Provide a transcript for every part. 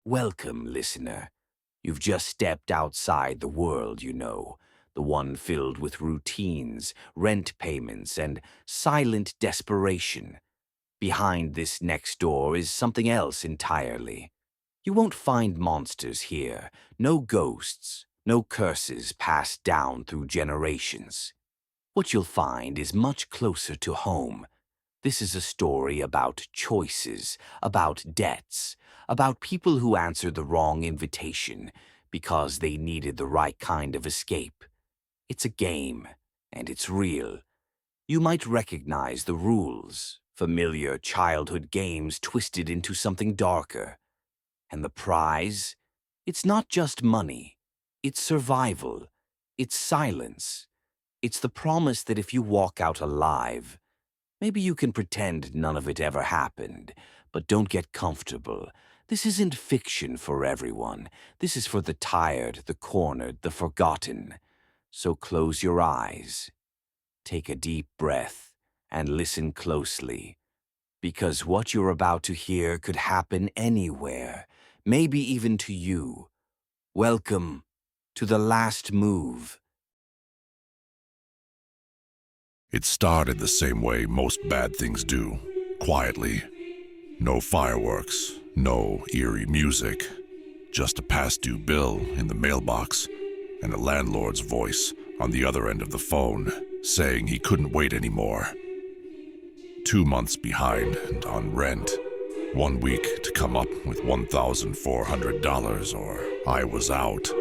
Welcome, listener. You've just stepped outside the world you know, the one filled with routines, rent payments, and silent desperation. Behind this next door is something else entirely. You won't find monsters here, no ghosts, no curses passed down through generations. What you'll find is much closer to home. This is a story about choices, about debts, about people who answered the wrong invitation because they needed the right kind of escape. It's a game, and it's real. You might recognize the rules, familiar childhood games twisted into something darker. And the prize? It's not just money. It's survival. It's silence. It's the promise that if you walk out alive, maybe you can pretend none of it ever happened, but don't get comfortable. This isn't fiction for everyone. This is for the tired, the cornered, the forgotten. So close your eyes, take a deep breath, and listen closely. Because what you're about to hear could happen anywhere, maybe even to you. Welcome to The Last Move. It started the same way most bad things do, quietly. No fireworks, no eerie music, just a past due bill in the mailbox and a landlord's voice on the other end of the phone saying he couldn't wait anymore. 2 months behind and on rent, 1 week to come up with $1,400 or I was out.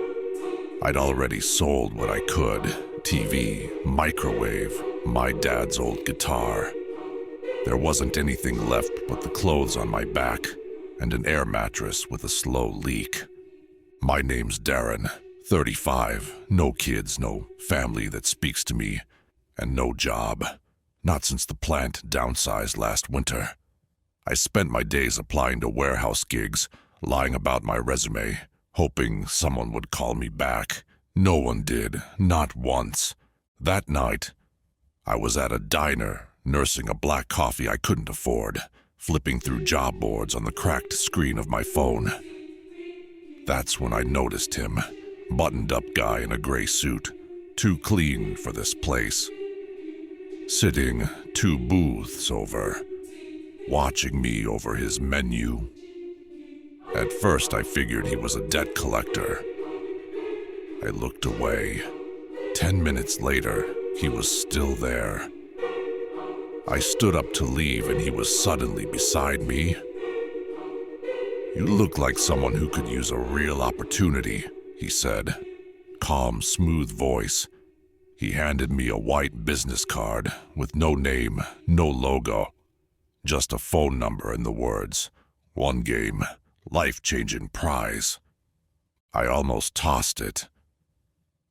I'd already sold what I could, TV, microwave, my dad's old guitar. There wasn't anything left but the clothes on my back and an air mattress with a slow leak. My name's Darren, 35, no kids, no family that speaks to me, and no job. Not since the plant downsized last winter. I spent my days applying to warehouse gigs, lying about my resume, hoping someone would call me back. No one did, not once. That night, I was at a diner, nursing a black coffee I couldn't afford, flipping through job boards on the cracked screen of my phone. That's when I noticed him, buttoned-up guy in a gray suit, too clean for this place. Sitting 2 booths over, watching me over his menu. At first I figured he was a debt collector. I looked away. 10 minutes later, he was still there. I stood up to leave and he was suddenly beside me. "You look like someone who could use a real opportunity," he said. Calm, smooth voice. He handed me a white business card with no name, no logo. Just a phone number and the words, "One game, life-changing prize." I almost tossed it,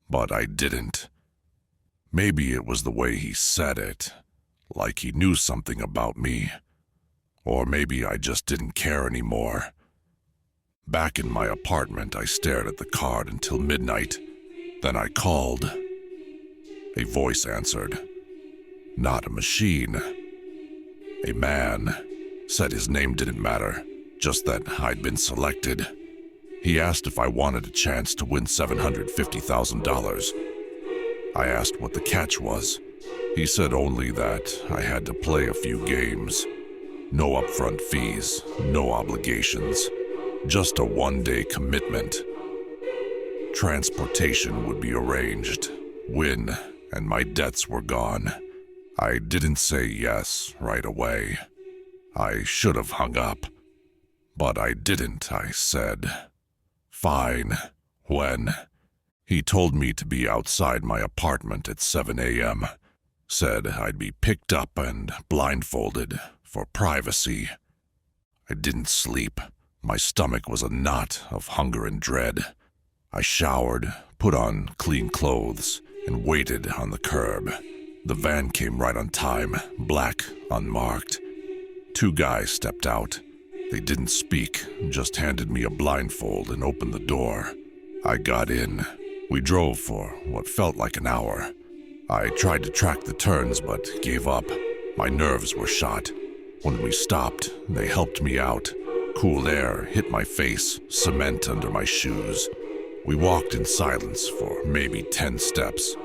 but I didn't. Maybe it was the way he said it, like he knew something about me. Or maybe I just didn't care anymore. Back in my apartment, I stared at the card until midnight. Then I called. A voice answered. Not a machine. A man. Said his name didn't matter, just that I'd been selected. He asked if I wanted a chance to win $750,000. I asked what the catch was. He said only that I had to play a few games. No upfront fees, no obligations. Just a one-day commitment. Transportation would be arranged. Win, and my debts were gone. I didn't say yes right away. I should have hung up. But I didn't, I said. Fine. When? He told me to be outside my apartment at 7 a.m. Said I'd be picked up and blindfolded for privacy. I didn't sleep. My stomach was a knot of hunger and dread. I showered, put on clean clothes, and waited on the curb. The van came right on time, black, unmarked. 2 guys stepped out. They didn't speak, just handed me a blindfold and opened the door. I got in. We drove for what felt like an hour. I tried to track the turns but gave up. My nerves were shot. When we stopped, they helped me out. Cool air hit my face, cement under my shoes. We walked in silence for maybe 10 steps.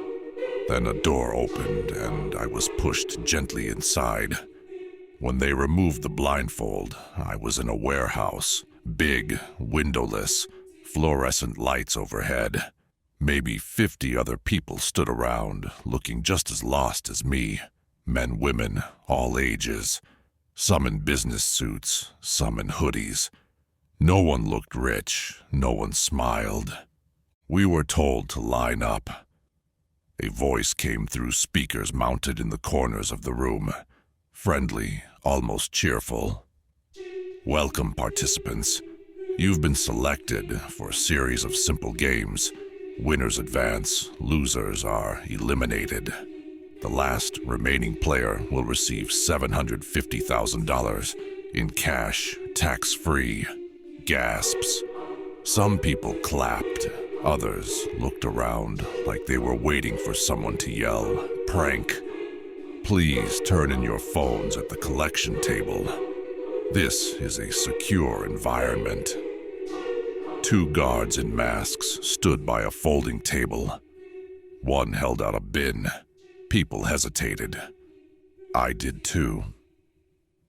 Then a door opened and I was pushed gently inside. When they removed the blindfold, I was in a warehouse. Big, windowless, fluorescent lights overhead. Maybe 50 other people stood around, looking just as lost as me. Men, women, all ages. Some in business suits, some in hoodies. No one looked rich, no one smiled. We were told to line up. A voice came through speakers mounted in the corners of the room. Friendly, almost cheerful. Welcome, participants. You've been selected for a series of simple games. Winners advance, losers are eliminated. The last remaining player will receive $750,000 in cash, tax-free. Gasps. Some people clapped. Others looked around like they were waiting for someone to yell, "Prank." Please turn in your phones at the collection table. This is a secure environment. 2 guards in masks stood by a folding table. One held out a bin. People hesitated. I did too.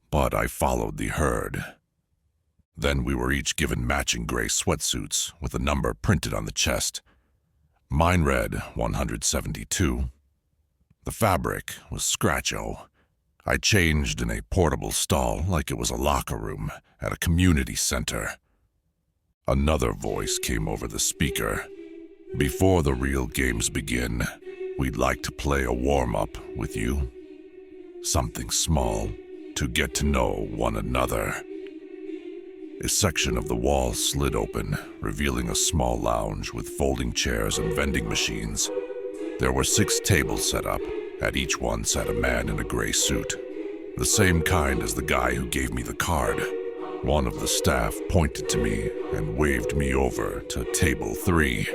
But I followed the herd. Then we were each given matching gray sweatsuits with a number printed on the chest. Mine read 172. The fabric was scratcho. I changed in a portable stall like it was a locker room at a community center. Another voice came over the speaker. Before the real games begin, we'd like to play a warm-up with you. Something small to get to know one another. A section of the wall slid open, revealing a small lounge with folding chairs and vending machines. There were 6 tables set up. At each one sat a man in a gray suit, the same kind as the guy who gave me the card. One of the staff pointed to me and waved me over to table 3.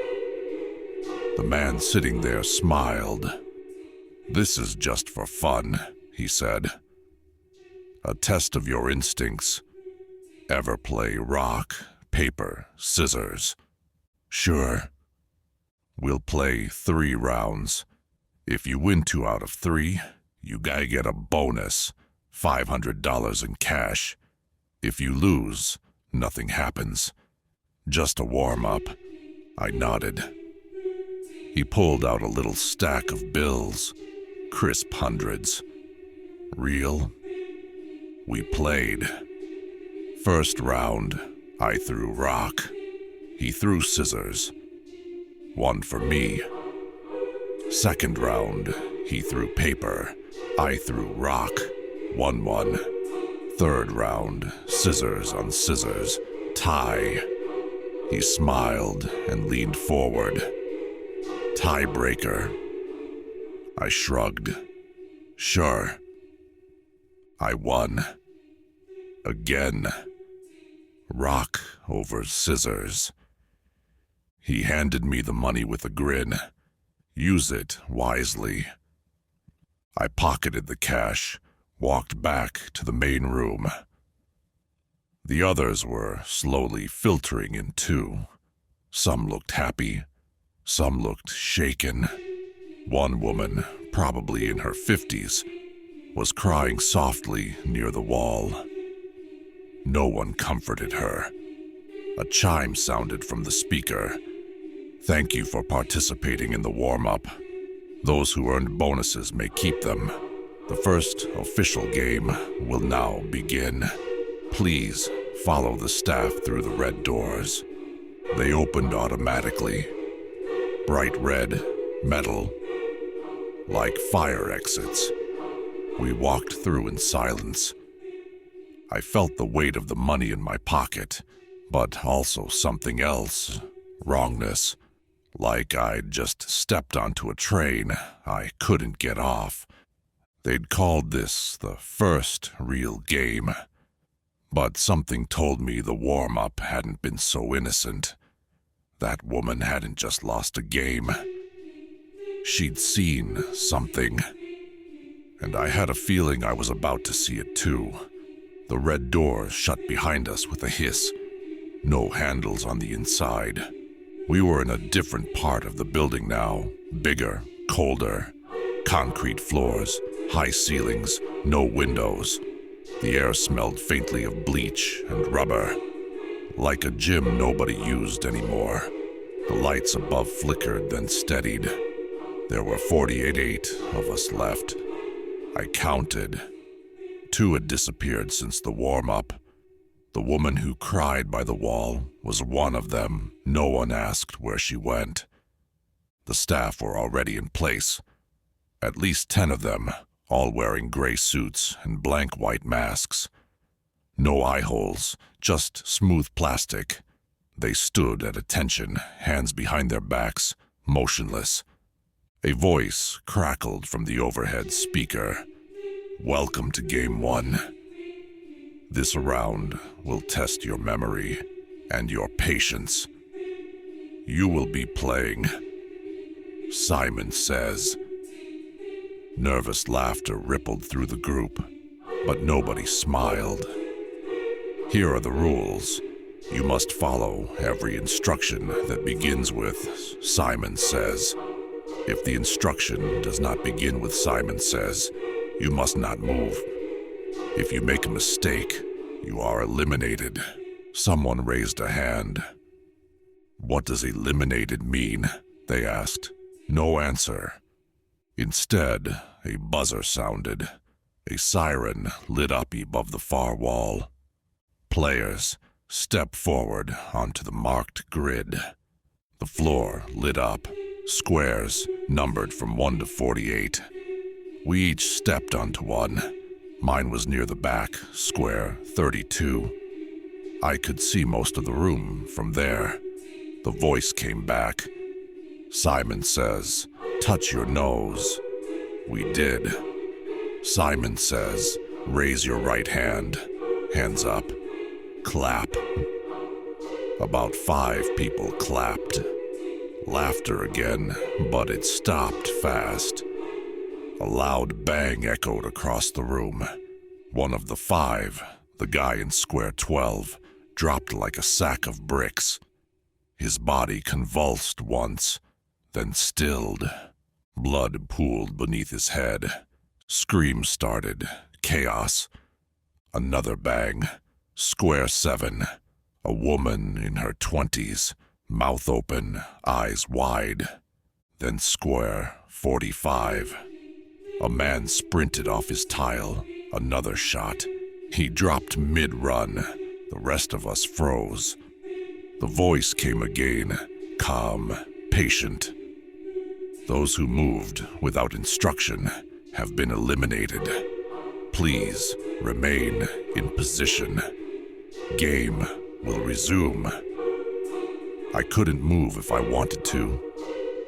The man sitting there smiled. "This is just for fun," he said. "A test of your instincts. Ever play rock, paper, scissors?" "Sure." "We'll play 3 rounds. If you win 2 out of 3, you gotta get a bonus, $500 in cash. If you lose, nothing happens. Just a warm-up." I nodded. He pulled out a little stack of bills, crisp hundreds. "Real?" We played. First round, I threw rock. He threw scissors. 1 for me. Second round, he threw paper. I threw rock. 1-1. Third round, scissors on scissors. Tie. He smiled and leaned forward. "Tiebreaker." I shrugged. "Sure." I won. Again. Rock over scissors. He handed me the money with a grin. "Use it wisely." I pocketed the cash, walked back to the main room. The others were slowly filtering in too. Some looked happy, some looked shaken. One woman, probably in her 50s, was crying softly near the wall. No one comforted her. A chime sounded from the speaker. "Thank you for participating in the warm-up. Those who earned bonuses may keep them. The first official game will now begin. Please follow the staff through the red doors." They opened automatically. Bright red, metal, like fire exits. We walked through in silence. I felt the weight of the money in my pocket, but also something else. Wrongness. Like I'd just stepped onto a train I couldn't get off. They'd called this the first real game. But something told me the warm-up hadn't been so innocent. That woman hadn't just lost a game. She'd seen something. And I had a feeling I was about to see it too. The red doors shut behind us with a hiss. No handles on the inside. We were in a different part of the building now. Bigger, colder. Concrete floors, high ceilings, no windows. The air smelled faintly of bleach and rubber. Like a gym nobody used anymore. The lights above flickered, then steadied. There were 48 of us left. I counted. 2 had disappeared since the warm-up. The woman who cried by the wall was one of them. No one asked where she went. The staff were already in place. At least 10 of them, all wearing gray suits and blank white masks. No eye holes, just smooth plastic. They stood at attention, hands behind their backs, motionless. A voice crackled from the overhead speaker. "Welcome to Game 1. This round will test your memory and your patience. You will be playing Simon Says." Nervous laughter rippled through the group, but nobody smiled. "Here are the rules. You must follow every instruction that begins with Simon Says. If the instruction does not begin with Simon Says, you must not move. If you make a mistake, you are eliminated." Someone raised a hand. "What does eliminated mean?" they asked. No answer. Instead, a buzzer sounded. A siren lit up above the far wall. "Players, step forward onto the marked grid." The floor lit up, squares numbered from 1 to 48. We each stepped onto one. Mine was near the back, square 32. I could see most of the room from there. The voice came back. "Simon Says, touch your nose." We did. "Simon Says, raise your right hand." Hands up. Clap. About 5 people clapped. Laughter again, but it stopped fast. A loud bang echoed across the room. One of the 5, the guy in square 12, dropped like a sack of bricks. His body convulsed once, then stilled. Blood pooled beneath his head. Screams started. Chaos. Another bang. Square 7. A woman in her 20s, mouth open, eyes wide. Then square 45. A man sprinted off his tile. Another shot. He dropped mid-run. The rest of us froze. The voice came again, calm, patient. "Those who moved without instruction have been eliminated. Please remain in position. Game will resume." I couldn't move if I wanted to.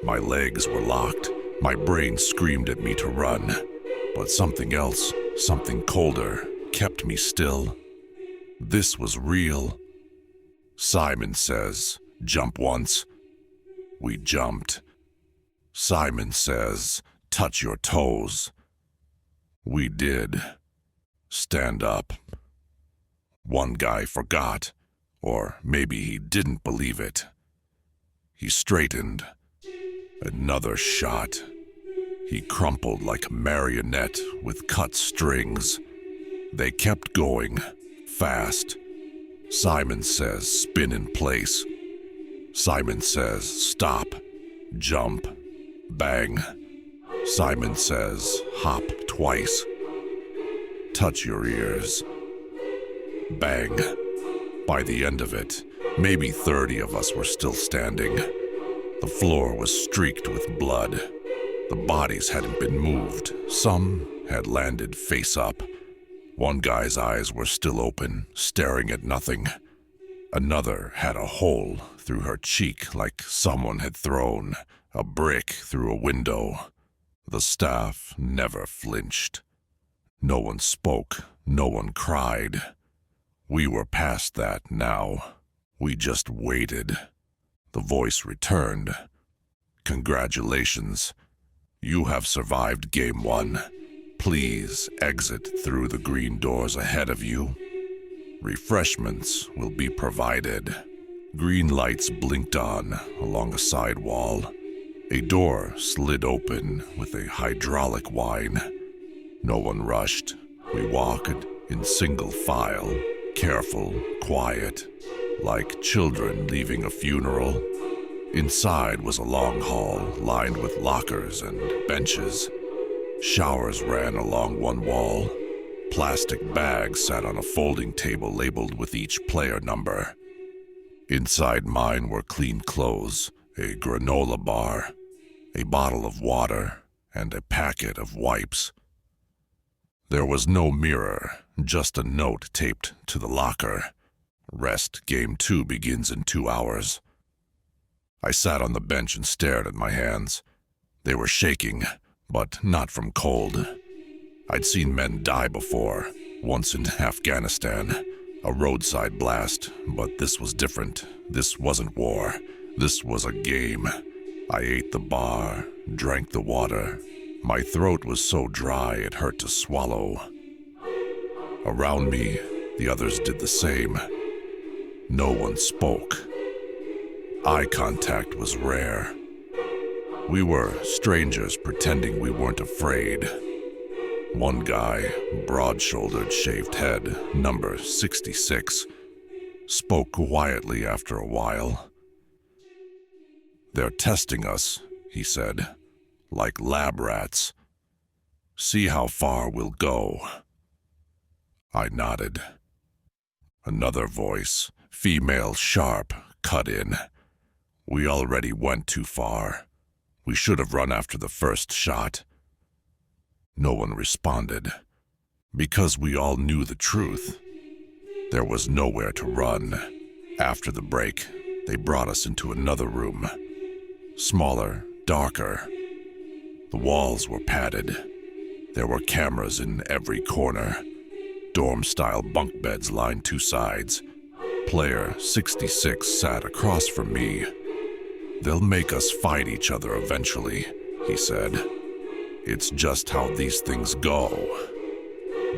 My legs were locked. My brain screamed at me to run. But something else, something colder, kept me still. This was real. Simon Says, jump once. We jumped. Simon Says, touch your toes. We did. Stand up. One guy forgot, or maybe he didn't believe it. He straightened. Another shot. He crumpled like a marionette with cut strings. They kept going, fast. Simon Says, spin in place. Simon Says, stop, jump, bang. Simon Says, hop twice. Touch your ears. Bang. By the end of it, maybe 30 of us were still standing. The floor was streaked with blood. The bodies hadn't been moved. Some had landed face up. One guy's eyes were still open, staring at nothing. Another had a hole through her cheek like someone had thrown a brick through a window. The staff never flinched. No one spoke. No one cried. We were past that now. We just waited. The voice returned. Congratulations. You have survived Game 1. Please exit through the green doors ahead of you. Refreshments will be provided. Green lights blinked on along a side wall. A door slid open with a hydraulic whine. No one rushed. We walked in single file, careful, quiet, like children leaving a funeral. Inside was a long hall lined with lockers and benches. Showers ran along one wall. Plastic bags sat on a folding table labeled with each player number. Inside mine were clean clothes, a granola bar, a bottle of water, and a packet of wipes. There was no mirror, just a note taped to the locker. Rest Game 2 begins in 2 hours. I sat on the bench and stared at my hands. They were shaking, but not from cold. I'd seen men die before, once in Afghanistan, a roadside blast, but this was different. This wasn't war. This was a game. I ate the bar, drank the water. My throat was so dry it hurt to swallow. Around me, the others did the same. No one spoke. Eye contact was rare. We were strangers pretending we weren't afraid. One guy, broad-shouldered, shaved head, number 66, spoke quietly after a while. "They're testing us," he said, "like lab rats. See how far we'll go." I nodded. Another voice, female, sharp, cut in. "We already went too far. We should have run after the first shot." No one responded, because we all knew the truth. There was nowhere to run. After the break, they brought us into another room. Smaller, darker. The walls were padded. There were cameras in every corner. Dorm-style bunk beds lined 2 sides. Player 66 sat across from me. "They'll make us fight each other eventually," he said. "It's just how these things go."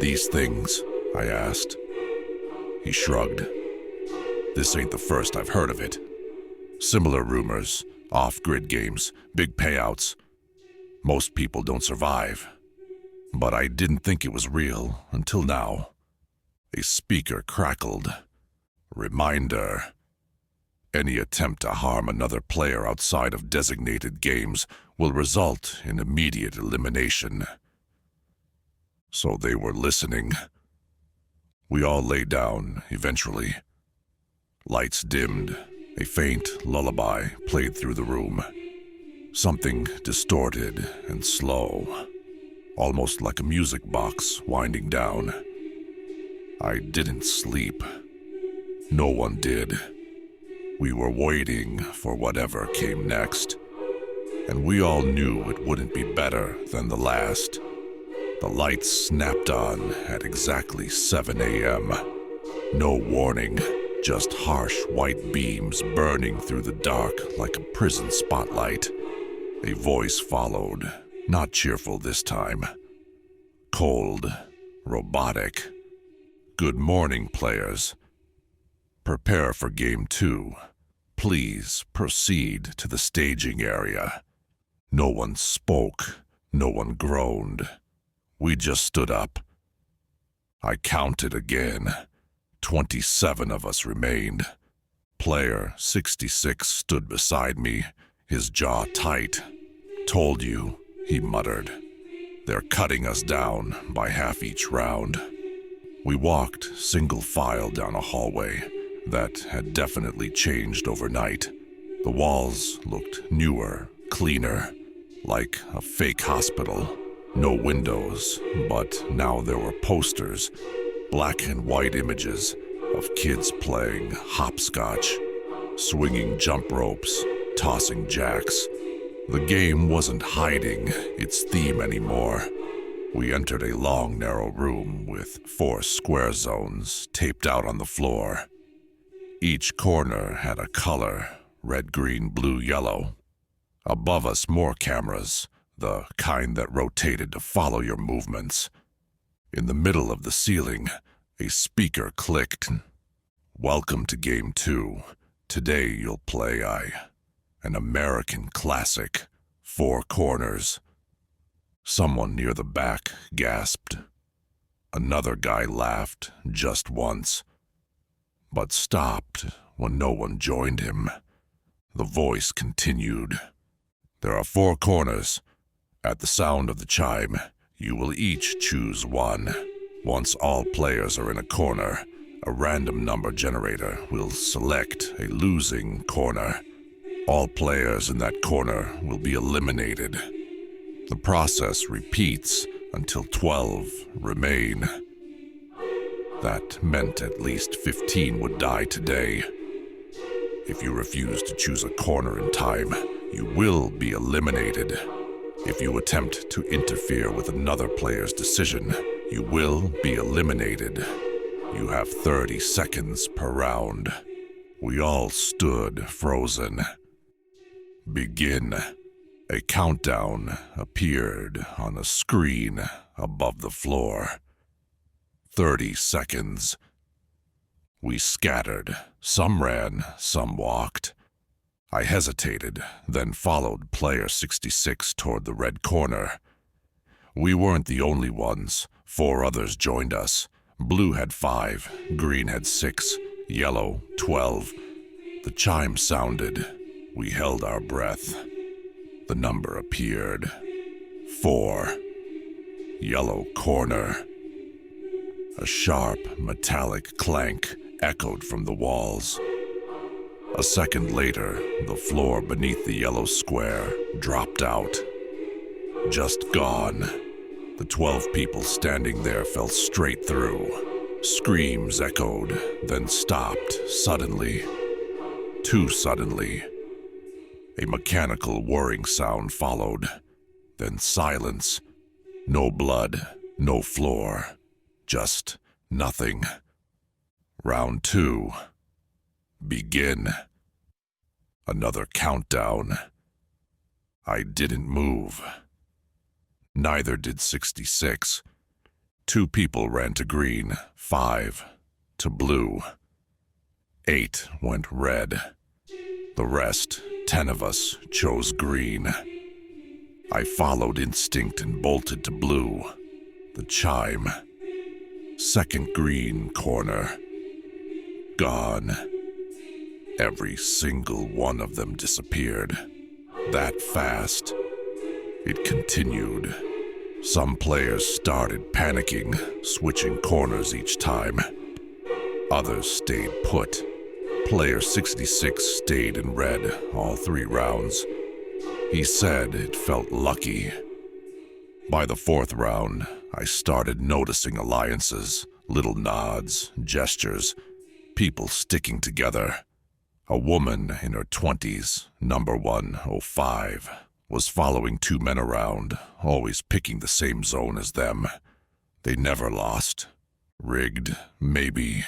"These things?" I asked. He shrugged. "This ain't the first I've heard of it. Similar rumors, off-grid games, big payouts. Most people don't survive. But I didn't think it was real until now." A speaker crackled. "Reminder. Any attempt to harm another player outside of designated games will result in immediate elimination." So they were listening. We all lay down, eventually. Lights dimmed. A faint lullaby played through the room. Something distorted and slow, almost like a music box winding down. I didn't sleep. No one did. We were waiting for whatever came next, and we all knew it wouldn't be better than the last. The lights snapped on at exactly 7 a.m. No warning, just harsh white beams burning through the dark like a prison spotlight. A voice followed, not cheerful this time. Cold, robotic. "Good morning, players. Prepare for Game 2. Please proceed to the staging area." No one spoke. No one groaned. We just stood up. I counted again. 27 of us remained. Player 66 stood beside me, his jaw tight. "Told you," he muttered. "They're cutting us down by half each round." We walked single file down a hallway that had definitely changed overnight. The walls looked newer, cleaner, like a fake hospital. No windows, but now there were posters, black and white images of kids playing hopscotch, swinging jump ropes, tossing jacks. The game wasn't hiding its theme anymore. We entered a long, narrow room with 4 square zones taped out on the floor. Each corner had a color, red, green, blue, yellow. Above us, more cameras, the kind that rotated to follow your movements. In the middle of the ceiling, A speaker clicked. "Welcome to Game 2. Today you'll play an American classic, Four Corners." Someone near the back gasped. Another guy laughed just once, but stopped when no one joined him. The voice continued. "There are 4 corners. At the sound of the chime, you will each choose one. Once all players are in a corner, a random number generator will select a losing corner. All players in that corner will be eliminated. The process repeats until 12 remain. That meant at least 15 would die today. If you refuse to choose a corner in time, you will be eliminated. If you attempt to interfere with another player's decision, you will be eliminated. You have 30 seconds per round." We all stood frozen. "Begin." A countdown appeared on a screen above the floor. 30 seconds. We scattered. Some ran, some walked. I hesitated, then followed player 66 toward the red corner. We weren't the only ones. 4 others joined us. Blue had 5, green had 6, yellow 12. The chime sounded. We held our breath. The number appeared. 4. Yellow corner. A sharp, metallic clank echoed from the walls. A second later, the floor beneath the yellow square dropped out. Just gone. The 12 people standing there fell straight through. Screams echoed, then stopped suddenly. Too suddenly. A mechanical whirring sound followed. Then silence. No blood, no floor. Just nothing. Round 2. Begin. Another countdown. I didn't move. Neither did 66. 2 people ran to green, 5 to blue. 8 went red. The rest, 10 of us, chose green. I followed instinct and bolted to blue. The chime. Second green corner. Gone. Every single one of them disappeared. That fast. It continued. Some players started panicking, switching corners each time. Others stayed put. Player 66 stayed in red all 3 rounds. He said it felt lucky. By the 4th round, I started noticing alliances, little nods, gestures, people sticking together. A woman in her 20s, number 105, was following 2 men around, always picking the same zone as them. They never lost. Rigged, maybe.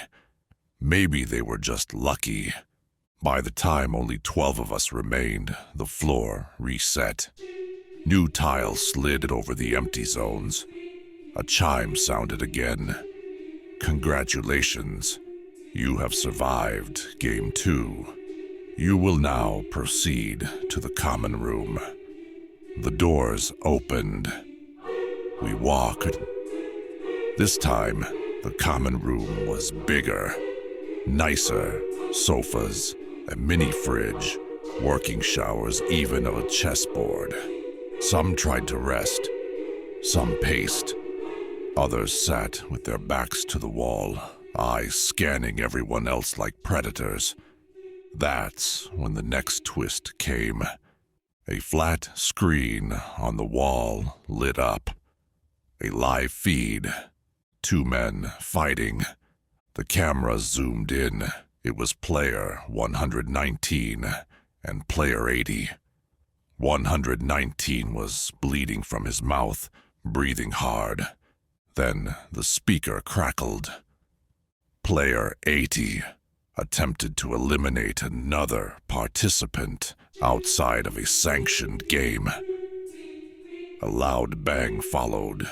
Maybe they were just lucky. By the time only 12 of us remained, the floor reset. New tiles slid over the empty zones. A chime sounded again. Congratulations. You have survived Game 2. You will now proceed to the common room. The doors opened. We walked. This time, the common room was bigger, nicer, sofas, a mini fridge, working showers, even a chessboard. Some tried to rest. Some paced. Others sat with their backs to the wall, eyes scanning everyone else like predators. That's when the next twist came. A flat screen on the wall lit up. A live feed. 2 men fighting. The camera zoomed in. It was player 119 and player 80. 119 was bleeding from his mouth, breathing hard. Then the speaker crackled. Player 80 attempted to eliminate another participant outside of a sanctioned game. A loud bang followed.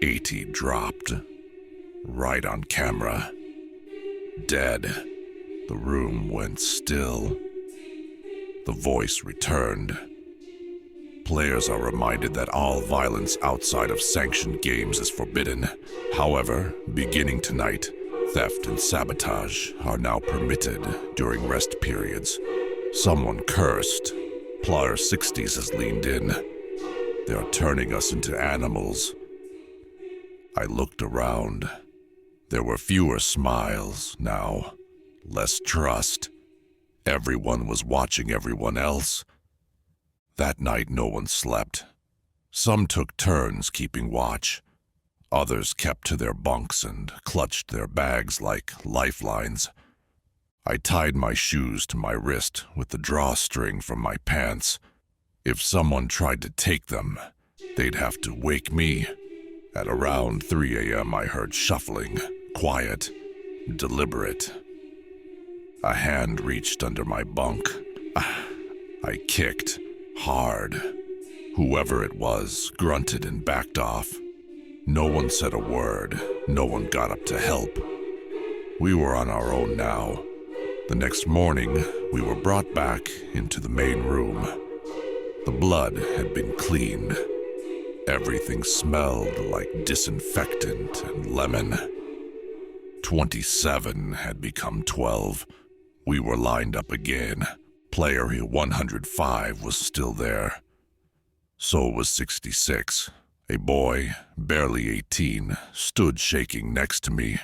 80 dropped. right on camera. Dead. The room went still. The voice returned. Players are reminded that all violence outside of sanctioned games is forbidden. However, beginning tonight, theft and sabotage are now permitted during rest periods. Someone cursed. Player 60s has leaned in. They are turning us into animals. I looked around. There were fewer smiles now, less trust. Everyone was watching everyone else. That night no one slept. Some took turns keeping watch. Others kept to their bunks and clutched their bags like lifelines. I tied my shoes to my wrist with the drawstring from my pants. If someone tried to take them, they'd have to wake me. At around 3 a.m. I heard shuffling, quiet, deliberate. A hand reached under my bunk. I kicked. Hard. Whoever it was grunted and backed off. No one said a word. No one got up to help. We were on our own now. The next morning, we were brought back into the main room. The blood had been cleaned. Everything smelled like disinfectant and lemon. 27 had become 12. We were lined up again. Player 105 was still there. So was 66. A boy, barely 18, stood shaking next to me.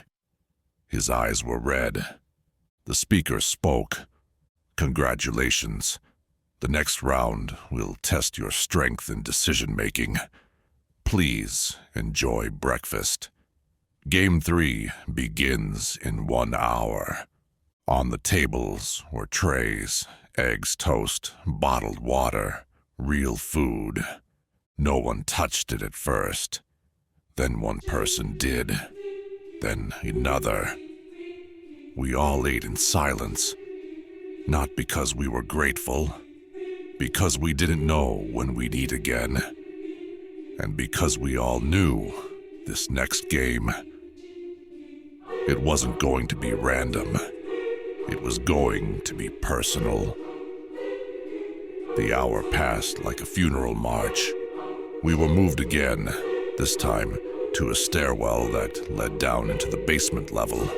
His eyes were red. The speaker spoke. Congratulations. The next round will test your strength and decision-making. Please enjoy breakfast. Game 3 begins in 1 hour. On the tables were trays, eggs, toast, bottled water, real food. No one touched it at first. Then one person did. Then another. We all ate in silence. Not because we were grateful. Because we didn't know when we'd eat again. And because we all knew this next game, it wasn't going to be random. It was going to be personal. The hour passed like a funeral march. We were moved again, this time to a stairwell that led down into the basement level.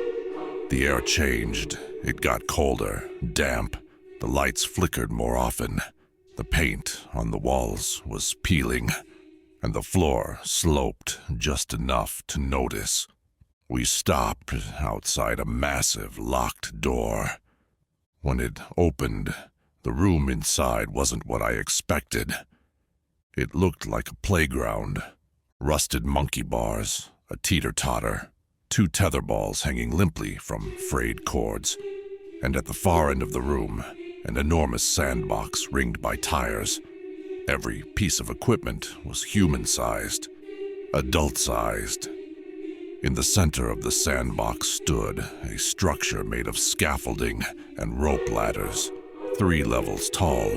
The air changed. It got colder, damp. The lights flickered more often. The paint on the walls was peeling, and the floor sloped just enough to notice. We stopped outside a massive locked door. When it opened, the room inside wasn't what I expected. It looked like a playground. Rusted monkey bars, a teeter-totter, 2 tetherballs hanging limply from frayed cords, and at the far end of the room, an enormous sandbox ringed by tires. Every piece of equipment was human-sized, adult-sized. In the center of the sandbox stood a structure made of scaffolding and rope ladders, 3 levels tall,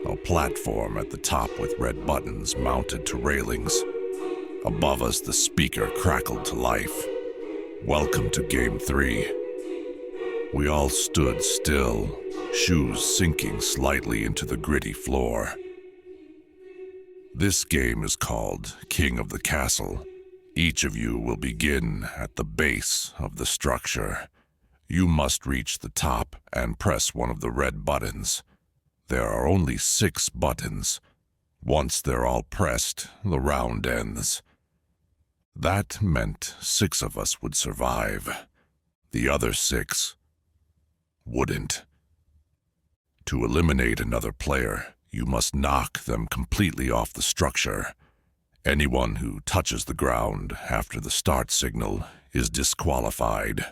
a platform at the top with red buttons mounted to railings. Above us, the speaker crackled to life. Welcome to Game 3. We all stood still, shoes sinking slightly into the gritty floor. This game is called King of the Castle. Each of you will begin at the base of the structure. You must reach the top and press one of the red buttons. There are only 6 buttons. Once they're all pressed, the round ends. That meant 6 of us would survive. The other 6 wouldn't. To eliminate another player, you must knock them completely off the structure. Anyone who touches the ground after the start signal is disqualified.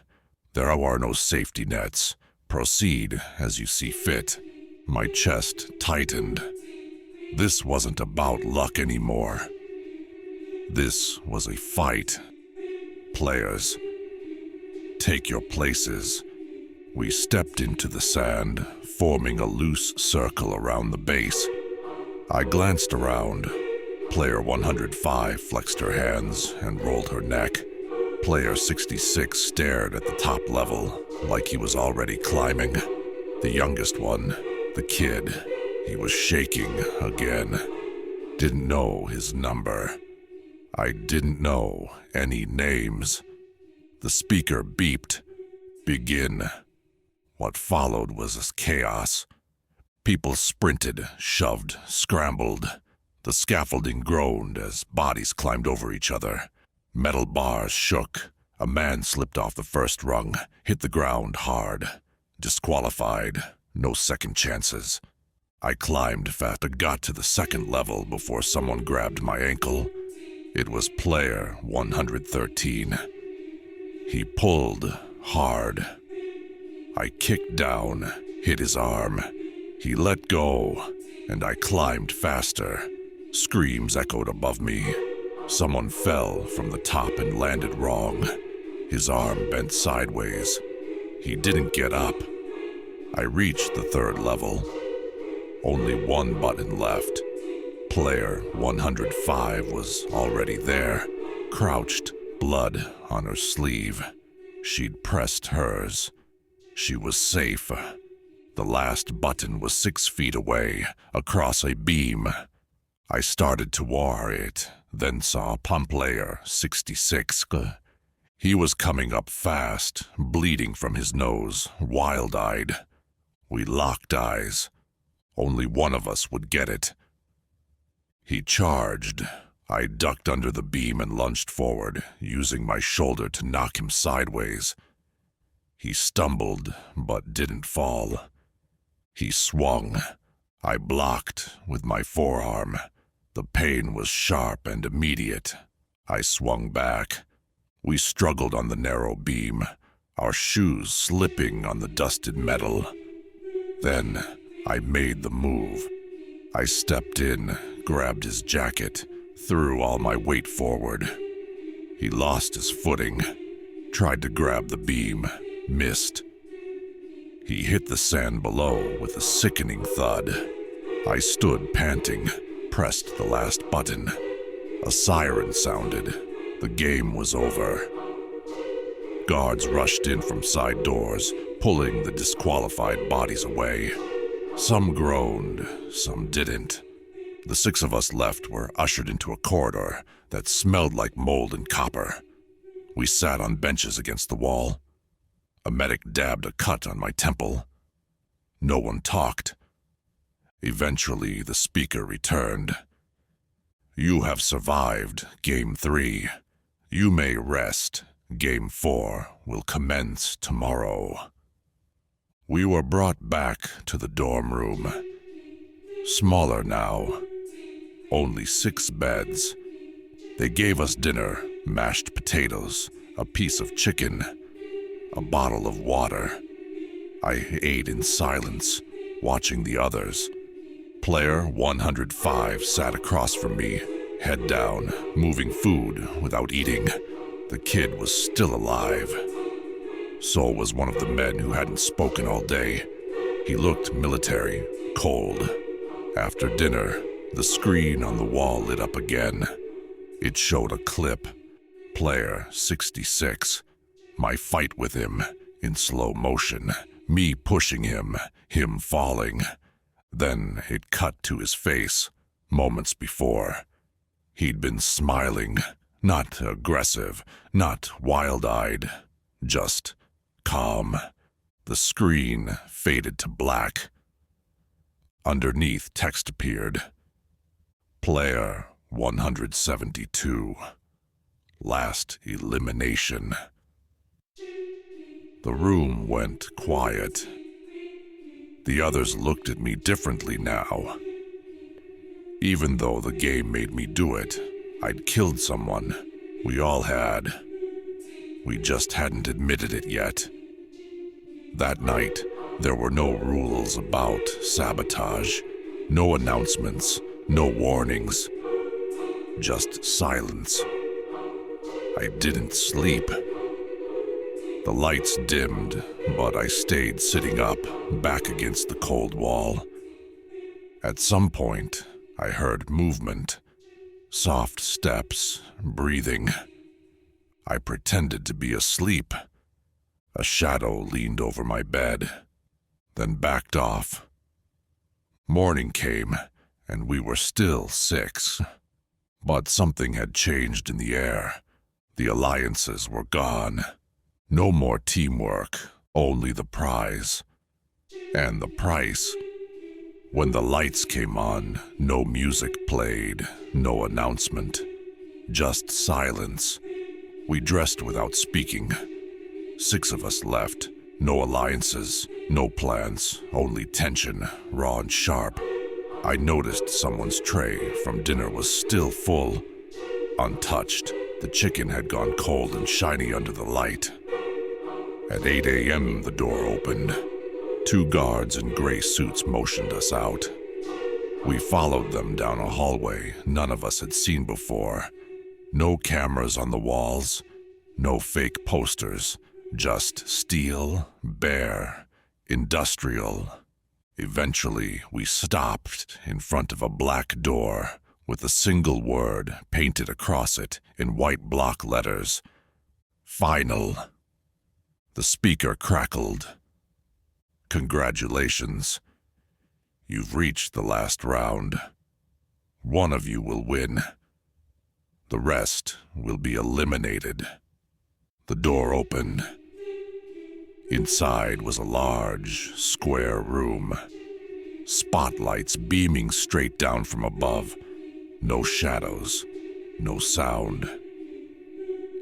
There are no safety nets. Proceed as you see fit. My chest tightened. This wasn't about luck anymore. This was a fight. Players, take your places. We stepped into the sand, forming a loose circle around the base. I glanced around. Player 105 flexed her hands and rolled her neck. Player 66 stared at the top level, like he was already climbing. The youngest one, the kid, he was shaking again. Didn't know his number. I didn't know any names. The speaker beeped. Begin. What followed was chaos. People sprinted, shoved, scrambled. The scaffolding groaned as bodies climbed over each other. Metal bars shook. A man slipped off the first rung, hit the ground hard. Disqualified. No second chances. I climbed fast and got to the second level before someone grabbed my ankle. It was player 113. He pulled hard. I kicked down, hit his arm. He let go, and I climbed faster. Screams echoed above me. Someone fell from the top and landed wrong. His arm bent sideways. He didn't get up. I reached the third level. Only one button left. Player 105 was already there, crouched, blood on her sleeve. She'd pressed hers. She was safe. The last button was 6 feet away, across a beam. I started to war it, then saw player 66. He was coming up fast, bleeding from his nose, wild-eyed. We locked eyes. Only one of us would get it. He charged. I ducked under the beam and lunged forward, using my shoulder to knock him sideways. He stumbled, but didn't fall. He swung. I blocked with my forearm. The pain was sharp and immediate. I swung back. We struggled on the narrow beam, our shoes slipping on the dusted metal. Then I made the move. I stepped in, grabbed his jacket, threw all my weight forward. He lost his footing, tried to grab the beam, missed. He hit the sand below with a sickening thud. I stood panting, pressed the last button. A siren sounded. The game was over. Guards rushed in from side doors, pulling the disqualified bodies away. Some groaned, some didn't. The 6 of us left were ushered into a corridor that smelled like mold and copper. We sat on benches against the wall. A medic dabbed a cut on my temple. No one talked. Eventually, the speaker returned. You have survived Game 3. You may rest. Game 4 will commence tomorrow. We were brought back to the dorm room. Smaller now. Only 6 beds. They gave us dinner, mashed potatoes, a piece of chicken, a bottle of water. I ate in silence, watching the others. Player 105 sat across from me, head down, moving food without eating. The kid was still alive. So was one of the men who hadn't spoken all day. He looked military, cold. After dinner, the screen on the wall lit up again. It showed a clip. Player 66. My fight with him, in slow motion. Me pushing him falling. Then it cut to his face, moments before. He'd been smiling, not aggressive, not wild-eyed, just calm. The screen faded to black. Underneath, text appeared. Player 172. Last elimination. The room went quiet. The others looked at me differently now. Even though the game made me do it, I'd killed someone. We all had. We just hadn't admitted it yet. That night, there were no rules about sabotage, no announcements, no warnings, just silence. I didn't sleep. The lights dimmed, but I stayed sitting up, back against the cold wall. At some point, I heard movement, soft steps, breathing. I pretended to be asleep. A shadow leaned over my bed, then backed off. Morning came, and we were still 6. But something had changed in the air. The alliances were gone. No more teamwork, only the prize. And the price. When the lights came on, no music played, no announcement. Just silence. We dressed without speaking. 6 of us left. No alliances, no plans, only tension, raw and sharp. I noticed someone's tray from dinner was still full. Untouched, the chicken had gone cold and shiny under the light. At 8 a.m., the door opened. 2 guards in gray suits motioned us out. We followed them down a hallway none of us had seen before. No cameras on the walls, no fake posters, just steel, bare, industrial. Eventually, we stopped in front of a black door with a single word painted across it in white block letters. Final. The speaker crackled. Congratulations. You've reached the last round. One of you will win. The rest will be eliminated. The door opened. Inside was a large, square room. Spotlights beaming straight down from above. No shadows, no sound.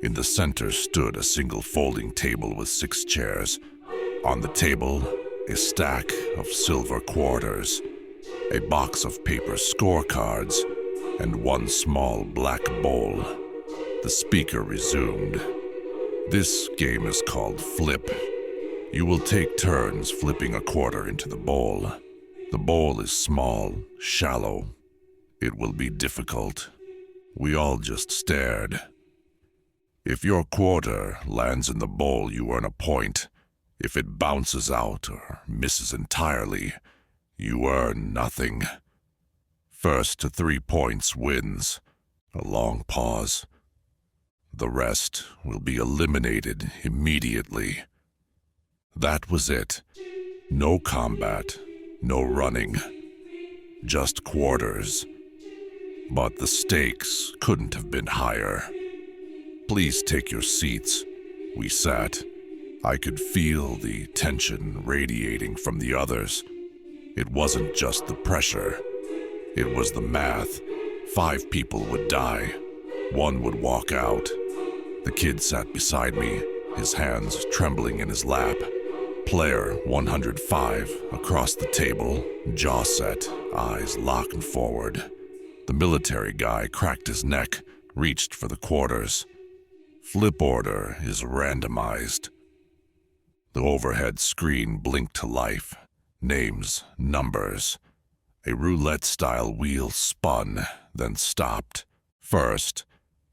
In the center stood a single folding table with 6 chairs. On the table, a stack of silver quarters, a box of paper scorecards, and 1 small black bowl. The speaker resumed. This game is called Flip. You will take turns flipping a quarter into the bowl. The bowl is small, shallow. It will be difficult. We all just stared. If your quarter lands in the bowl, you earn a point. If it bounces out or misses entirely, you earn nothing. First to 3 points wins. A long pause. The rest will be eliminated immediately. That was it. No combat, no running. Just quarters. But the stakes couldn't have been higher. Please take your seats. We sat. I could feel the tension radiating from the others. It wasn't just the pressure. It was the math. 5 people would die. 1 would walk out. The kid sat beside me, his hands trembling in his lap. Player 105 across the table, jaw set, eyes locked forward. The military guy cracked his neck, reached for the quarters. Flip order is randomized. The overhead screen blinked to life. Names, numbers. A roulette-style wheel spun, then stopped. First,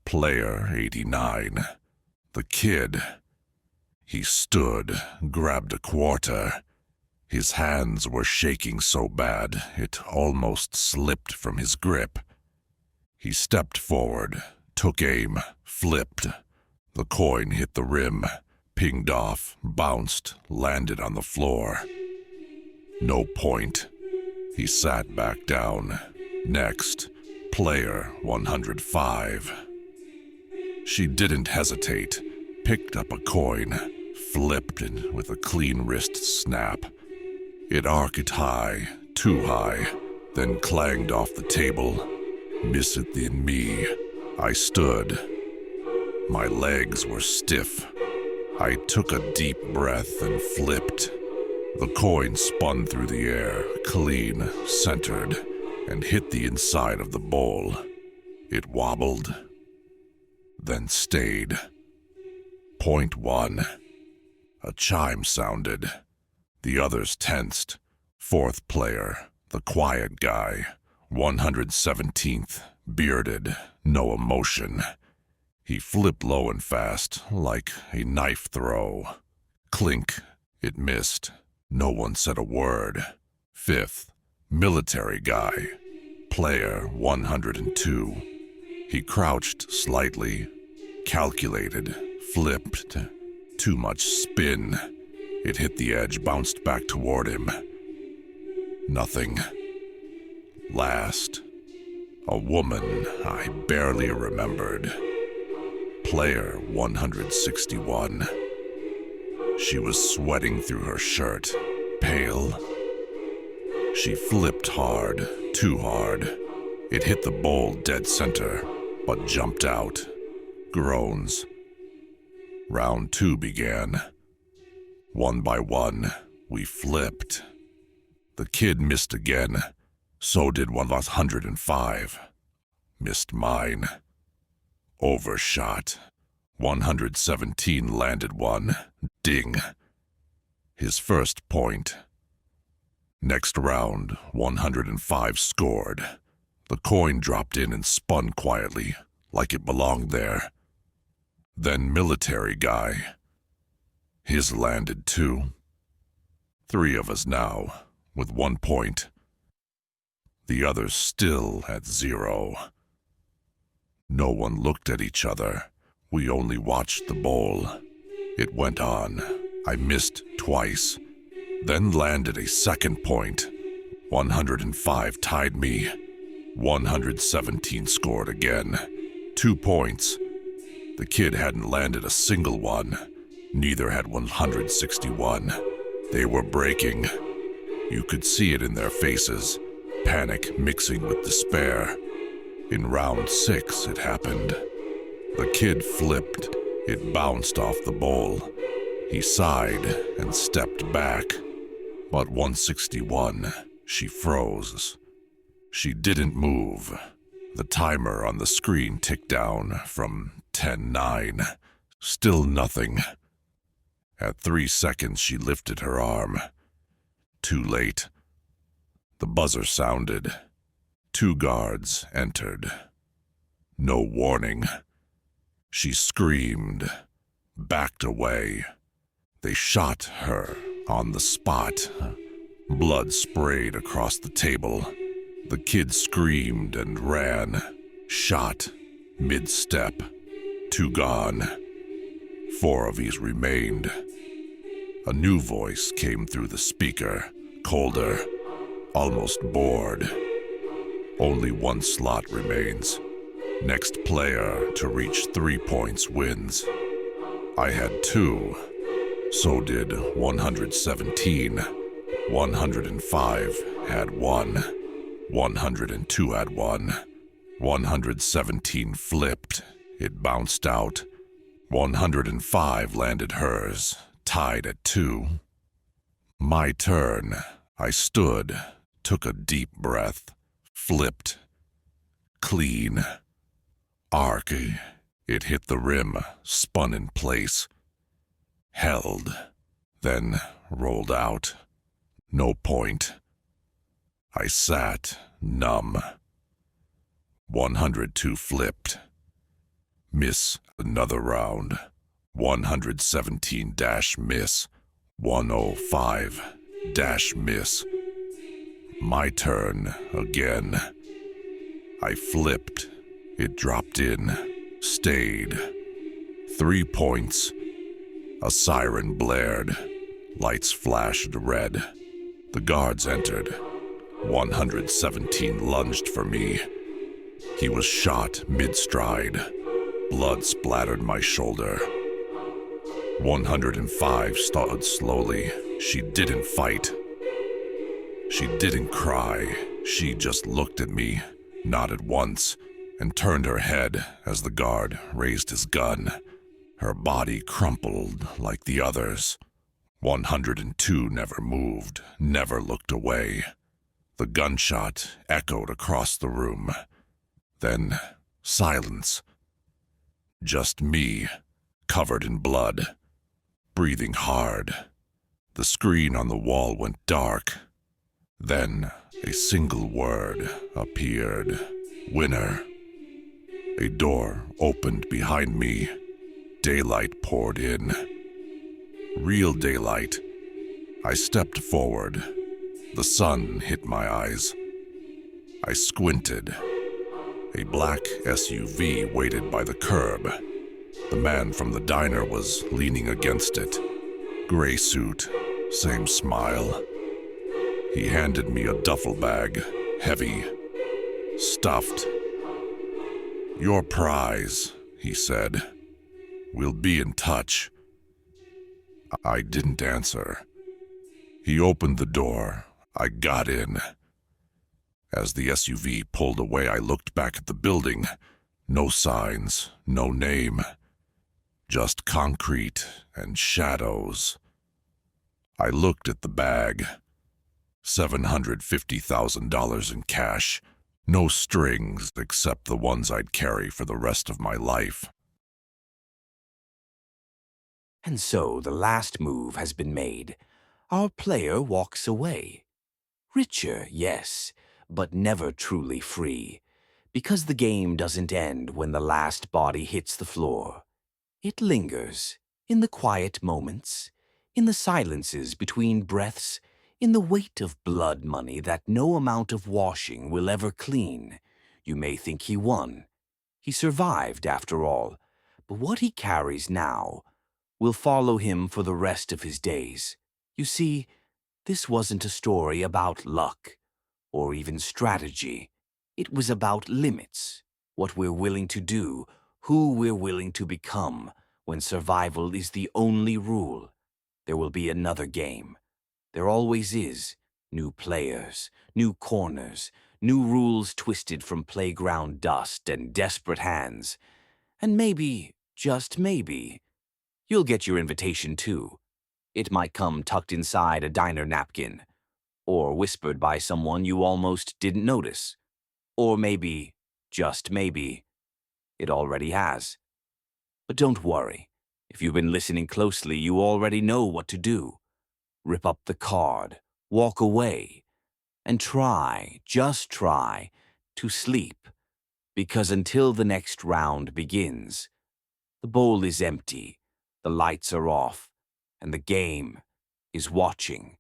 player 89. The kid. He stood, grabbed a quarter. His hands were shaking so bad it almost slipped from his grip. He stepped forward, took aim, flipped. The coin hit the rim, pinged off, bounced, landed on the floor. No point. He sat back down. Next, player 105. She didn't hesitate, picked up a coin, flipped it with a clean wrist snap. It arced high, too high, then clanged off the table. Miss it in me. I stood. My legs were stiff. I took a deep breath and flipped. The coin spun through the air, clean, centered, and hit the inside of the bowl. It wobbled, then stayed. Point 1. A chime sounded. The others tensed. 4th player, the quiet guy, 117th, bearded, no emotion. He flipped low and fast, like a knife throw. Clink, it missed. No one said a word. 5th, military guy, player 102. He crouched slightly, Calculated, flipped, too much spin. It hit the edge, bounced back toward him. Nothing. Last. A woman I barely remembered. Player 161. She was sweating through her shirt, pale. She flipped hard, too hard. It hit the bowl dead center, but jumped out. Groans. Round 2 began. One by one, we flipped. The kid missed again. So did 105. Missed mine. Overshot. 117 landed one. Ding. His first point. Next round, 105 scored. The coin dropped in and spun quietly, like it belonged there. Then military guy. His landed too. 3 of us now, with 1 point. The others still at 0. No one looked at each other. We only watched the bowl. It went on. I missed twice. Then landed a second point. 105 tied me. 117 scored again. 2 points. The kid hadn't landed a single one. Neither had 161. They were breaking. You could see it in their faces. Panic mixing with despair. In round 6 it happened. The kid flipped. It bounced off the bowl. He sighed and stepped back. But 161, she froze. She didn't move. The timer on the screen ticked down from 10-9. Still nothing. At 3 seconds, she lifted her arm. Too late. The buzzer sounded. 2 guards entered. No warning. She screamed, backed away. They shot her on the spot. Blood sprayed across the table. The kid screamed and ran. Shot, mid-step. 2 gone. 4 of these remained. A new voice came through the speaker, colder, almost bored. Only 1 slot remains. Next player to reach 3 points wins. I had 2. So did 117. 105 had 1. 102 had 1. 117 flipped. It bounced out. 105 landed hers, tied at 2. My turn. I stood, took a deep breath, flipped. Clean. Arc. It hit the rim, spun in place. Held. Then rolled out. No point. I sat, numb. 102 flipped. Miss another round. 117 dash miss. 105 dash miss. My turn again. I flipped. It dropped in. Stayed. 3 points. A siren blared. Lights flashed red. The guards entered. 117 lunged for me. He was shot mid-stride. Blood splattered my shoulder. 105 stood slowly. She didn't fight. She didn't cry. She just looked at me, nodded once, and turned her head as the guard raised his gun. Her body crumpled like the others. 102 never moved, never looked away. The gunshot echoed across the room. Then silence. Just me, covered in blood, breathing hard. The screen on the wall went dark. Then a single word appeared. Winner. A door opened behind me. Daylight poured in. Real daylight. I stepped forward. The sun hit my eyes. I squinted. A black SUV waited by the curb. The man from the diner was leaning against it. Gray suit, same smile. He handed me a duffel bag, heavy, stuffed. "Your prize," he said. "We'll be in touch." I didn't answer. He opened the door. I got in. As the SUV pulled away, I looked back at the building. No signs, no name. Just concrete and shadows. I looked at the bag. $750,000 in cash. No strings except the ones I'd carry for the rest of my life. And so the last move has been made. Our player walks away. Richer, yes, but never truly free. Because the game doesn't end when the last body hits the floor. It lingers, in the quiet moments, in the silences between breaths, in the weight of blood money that no amount of washing will ever clean. You may think he won. He survived, after all, but what he carries now will follow him for the rest of his days. You see, this wasn't a story about luck, or even strategy. It was about limits, what we're willing to do, who we're willing to become, when survival is the only rule. There will be another game. There always is. New players, new corners, new rules twisted from playground dust and desperate hands. And maybe, just maybe, you'll get your invitation too. It might come tucked inside a diner napkin, or whispered by someone you almost didn't notice. Or maybe, just maybe, it already has. But don't worry. If you've been listening closely, you already know what to do. Rip up the card, walk away, and try, just try, to sleep. Because until the next round begins, the bowl is empty, the lights are off, and the game is watching.